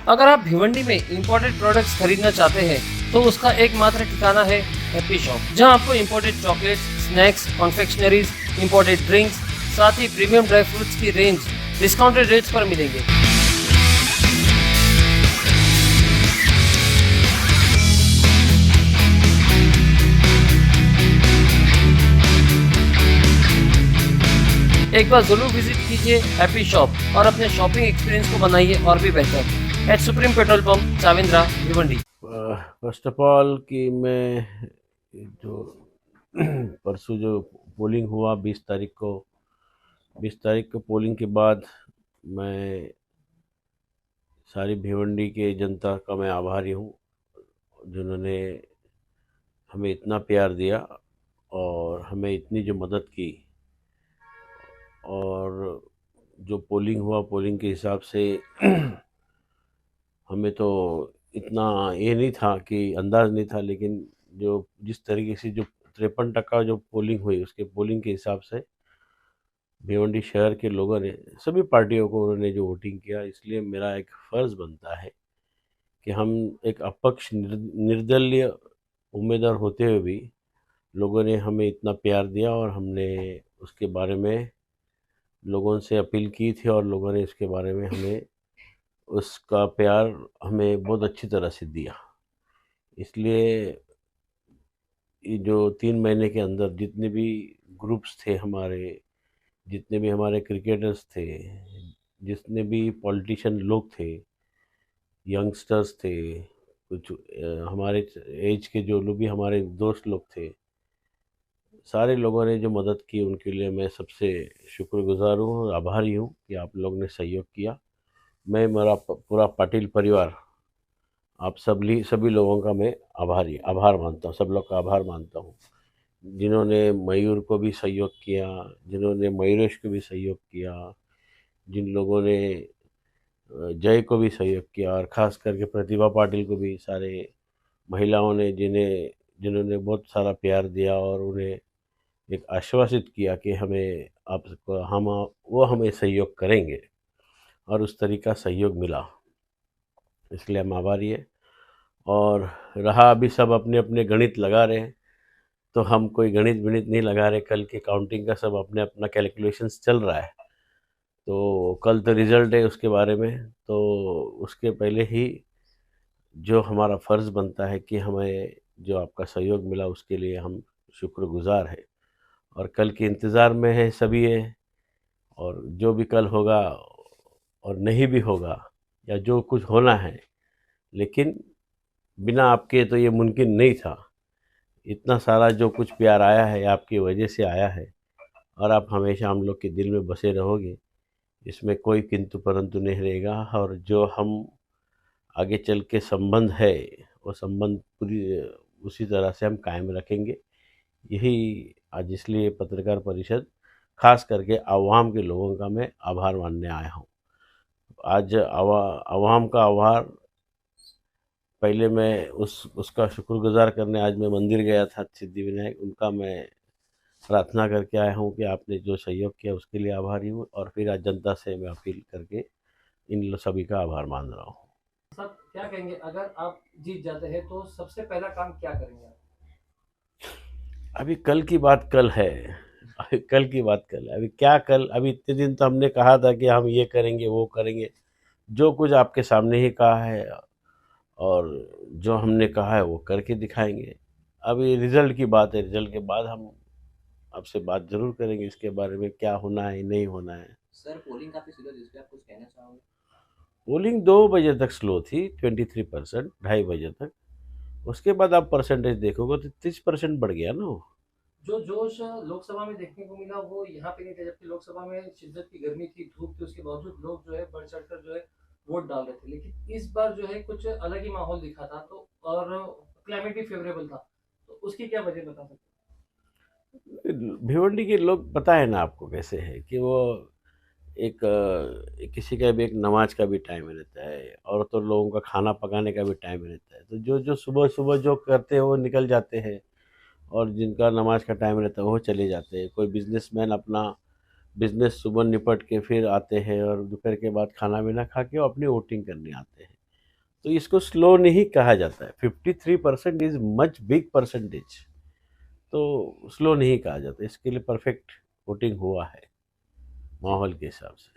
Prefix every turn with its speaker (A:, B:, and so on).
A: अगर आप भिवंडी में इंपोर्टेड प्रोडक्ट्स खरीदना चाहते हैं तो उसका एकमात्र ठिकाना है हैप्पी शॉप, जहां आपको imported chocolates, snacks, confectioneries, imported drinks, साथ ही प्रीमियम ड्राई फ्रूट्स की रेंज डिस्काउंटेड रेट्स पर मिलेंगे। एक बार जरूर विजिट कीजिए हैप्पी शॉप और अपने शॉपिंग एक्सपीरियंस को बनाइए और भी बेहतर। एट सुप्रीम पेट्रोल पंप, चाविंद्रा, भिवंडी।
B: फर्स्ट ऑफ ऑल कि मैं जो परसों जो पोलिंग हुआ 20 तारीख को पोलिंग के बाद मैं सारी भिवंडी के जनता का मैं आभारी हूँ, जिन्होंने हमें इतना प्यार दिया और हमें इतनी जो मदद की। और जो पोलिंग हुआ, पोलिंग के हिसाब से हमें तो इतना ये नहीं था कि अंदाज़ नहीं था, लेकिन जो जिस तरीके से जो 53% जो पोलिंग हुई, उसके पोलिंग के हिसाब से भिवंडी शहर के लोगों ने, सभी पार्टियों को उन्होंने जो वोटिंग किया, इसलिए मेरा एक फ़र्ज़ बनता है कि हम एक अपक्ष निर्दलीय उम्मीदवार होते हुए भी लोगों ने हमें इतना प्यार दिया और हमने उसके बारे में लोगों से अपील की थी और लोगों ने इसके बारे में हमें उसका प्यार हमें बहुत अच्छी तरह से दिया। इसलिए ये जो 3 महीने के अंदर जितने भी ग्रुप्स थे हमारे, जितने भी हमारे क्रिकेटर्स थे, जितने भी पॉलिटिशियन लोग थे, यंगस्टर्स थे, कुछ हमारे एज के जो लोग भी हमारे दोस्त लोग थे, सारे लोगों ने जो मदद की उनके लिए मैं सबसे शुक्रगुजार हूँ और आभारी हूँ कि आप लोग ने सहयोग किया। मैं, मेरा पूरा पाटिल परिवार, आप सभी लोगों का मैं आभार मानता हूँ, सब लोग का आभार मानता हूँ, जिन्होंने मयूर को भी सहयोग किया, जिन्होंने मयूरेश को भी सहयोग किया, जिन लोगों ने जय को भी सहयोग किया, और ख़ास करके प्रतिभा पाटिल को भी, सारे महिलाओं ने जिन्होंने बहुत सारा प्यार दिया और उन्हें एक आश्वासित किया कि वो हमें सहयोग करेंगे, और उस तरीका सहयोग मिला, इसलिए हम आभारी है। और रहा अभी सब अपने अपने गणित लगा रहे हैं, तो हम कोई गणित विणित नहीं लगा रहे, कल की काउंटिंग का सब अपने अपना कैलकुलेशंस चल रहा है। तो कल तो रिज़ल्ट है, उसके बारे में तो उसके पहले ही जो हमारा फ़र्ज़ बनता है कि हमें जो आपका सहयोग मिला उसके लिए हम शुक्रगुज़ार हैं, और कल के इंतज़ार में है सभी है। और जो भी कल होगा और नहीं भी होगा, या जो कुछ होना है, लेकिन बिना आपके तो ये मुमकिन नहीं था। इतना सारा जो कुछ प्यार आया है आपकी वजह से आया है, और आप हमेशा हम लोग के दिल में बसे रहोगे, इसमें कोई किंतु परंतु नहीं रहेगा। और जो हम आगे चल के संबंध है, वो संबंध पूरी उसी तरह से हम कायम रखेंगे। यही आज इसलिए पत्रकार परिषद खास करके आवाम के लोगों का मैं आभार मानने आया हूँ। आज आवाम का आभार, पहले मैं उसका शुक्रगुजार करने आज मैं मंदिर गया था सिद्धिविनायक, उनका मैं प्रार्थना करके आया हूँ कि आपने जो सहयोग किया उसके लिए आभारी हूँ, और फिर आज जनता से मैं अपील करके सभी का आभार मान रहा हूँ।
A: सब क्या कहेंगे, अगर आप जीत जाते हैं तो सबसे पहला काम क्या करेंगे आप?
B: अभी कल की बात कल है, अभी कल की बात कल है, अभी क्या कल, अभी इतने दिन तो हमने कहा था कि हम ये करेंगे वो करेंगे, जो कुछ आपके सामने ही कहा है, और जो हमने कहा है वो करके दिखाएंगे। अभी रिज़ल्ट की बात है, रिज़ल्ट के बाद हम आपसे बात ज़रूर करेंगे इसके बारे में, क्या होना है नहीं होना है।
A: सर, पोलिंग काफी स्लो, जिस पे आप कुछ कहना चाहोगे?
B: पोलिंग 2 बजे तक स्लो थी, 23%, 2:30 बजे तक। उसके बाद आप परसेंटेज देखोगे तो 30% बढ़ गया ना वो।
A: जो जोश लोकसभा में देखने को मिला वो यहाँ पे नहीं था, जबकि लोकसभा में शिद्दत की गर्मी थी, धूप थी, उसके बावजूद लोग जो है बढ़ चढ़कर जो है वोट डाल रहे थे। लेकिन इस बार जो है कुछ अलग ही माहौल दिखा था, तो और क्लाइमेट भी फेवरेबल था, तो उसकी क्या वजह बता सकते
B: भिवंडी के लोग, पता है ना आपको कैसे है कि वो किसी का भी एक नमाज का भी टाइम रहता है, और तो लोगों का खाना पकाने का भी टाइम रहता है, तो जो जो सुबह सुबह जो करते हैं वो निकल जाते हैं, और जिनका नमाज का टाइम रहता है वो चले जाते हैं। कोई बिजनेसमैन अपना बिजनेस सुबह निपट के फिर आते हैं, और दोपहर के बाद खाना पीना खा के वो अपनी वोटिंग करने आते हैं। तो इसको स्लो नहीं कहा जाता है। 53% इज मच बिग परसेंटेज, तो स्लो नहीं कहा जाता। इसके लिए परफेक्ट वोटिंग हुआ है माहौल के हिसाब से।